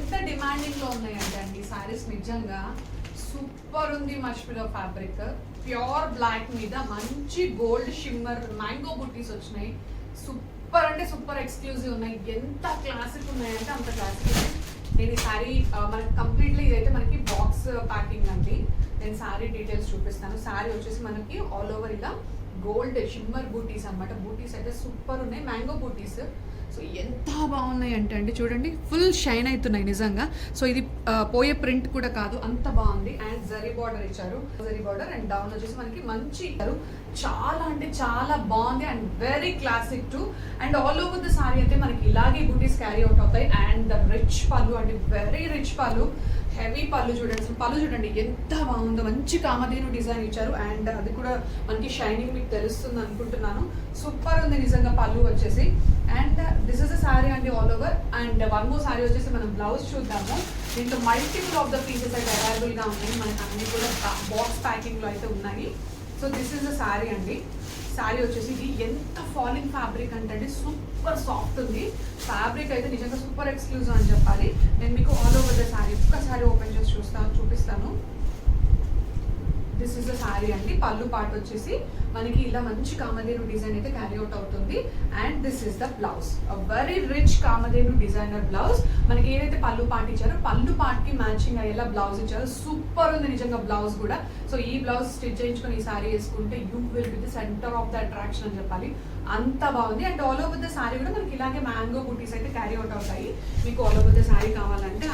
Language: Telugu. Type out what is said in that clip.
ఎంత డిమాండింగ్ లో ఉన్నాయంటే అండి సారీస్ నిజంగా సూపర్ ఉంది. మష్మిలో ఫ్యాబ్రిక్ ప్యూర్ బ్లాక్ మీద మంచి గోల్డ్ షిమ్మర్ మ్యాంగో బుట్టీస్ వచ్చినాయి. సూపర్ అంటే సూపర్ ఎక్స్క్లూజివ్ ఉన్నాయి. ఎంత క్లాసిక్ ఉన్నాయంటే అంత క్లాసిక్ ఉన్నాయి. నేను ఈ సారీ మనకి కంప్లీట్లీ ఇదైతే మనకి బాక్స్ ప్యాకింగ్ అండి. నేను సారీ డీటెయిల్స్ చూపిస్తాను. సారీ వచ్చేసి మనకి ఆల్ ఓవర్ ఇలా గోల్డ్ షిమ్మర్ బూటీస్ అనమాట. బూటీస్ అయితే సూపర్ ఉన్నాయి, మ్యాంగో బూటీస్. సో ఎంత బాగున్నాయి అంటే అండి చూడండి, ఫుల్ షైన్ అవుతున్నాయి నిజంగా. సో ఇది పోయే ప్రింట్ కూడా కాదు, అంత బాగుంది. అండ్ జరీ బార్డర్ ఇచ్చారు, జరీ బార్డర్. అండ్ డౌన్ వచ్చేసి మనకి మంచి ఇచ్చారు. చాలా అంటే చాలా బాగుంది and very classic to. And all over the sorry అయితే మనకి ఇలాగే బూటీస్ క్యారీ అవుట్ అవుతాయి. అండ్ ద రిచ్ పళ్ళు అండి, వెరీ రిచ్ పళ్ళు, హెవీ పళ్ళు. చూడండి అసలు పళ్ళు చూడండి ఎంత బాగుందో, మంచి కామధేను డిజైన్ ఇచ్చారు. అండ్ అది కూడా మనకి షైనింగ్ మీకు తెలుస్తుంది అనుకుంటున్నాను. సూపర్ ఉంది నిజంగా పళ్ళు వచ్చేసి. And this is the sari అండి all over. And one more sari వచ్చేసి మనం బ్లౌజ్ చూద్దాము. దీంట్లో మల్టిపుల్ ఆఫ్ ద పీసెస్ అయితే అవైలబుల్ గా ఉన్నాయి. మనకి అన్ని కూడా బాక్స్ ప్యాకింగ్ లో అయితే ఉన్నాయి. So this is the sari అండి. సారీ వచ్చేసి ఇది ఎంత ఫాలింగ్ ఫ్యాబ్రిక్ అంటే సూపర్ సాఫ్ట్ ఉంది. ఫ్యాబ్రిక్ అయితే నిజంగా సూపర్ ఎక్స్క్లూజివ్ అని చెప్పాలి. నేను మీకు ఆల్ ఓవర్ ద సారీ ఒక్కసారి ఓపెన్ చేసి చూపిస్తాను. దిస్ ఇస్ ద సారీ అండి. పళ్ళు పార్ట్ వచ్చేసి మనకి ఇలా మంచి కామధేను డిజైన్ అయితే క్యారీ అవుట్ అవుతుంది. And this is the blouse, very rich Kamadhenu designer blouse. మనకి ఏదైతే పళ్ళు పార్ట్ ఇచ్చారో పళ్ళు పార్ట్ కి మ్యాచింగ్ అయ్యేలా బ్లౌజ్ ఇచ్చారు. సూపర్ ఉంది నిజంగా బ్లౌజ్ కూడా. సో ఈ బ్లౌజ్ స్టిచ్ చేయించుకొని ఈ సారీ వేసుకుంటే you will be the centre of the attraction అని చెప్పాలి, అంత బాగుంది. And all over the sorry కూడా మనకి ఇలాగే మ్యాంగో బూటీస్ అయితే క్యారీ అవుట్ అవుతాయి. మీకు ఆల్ ఓవర్ ద సారీ కావాలంటే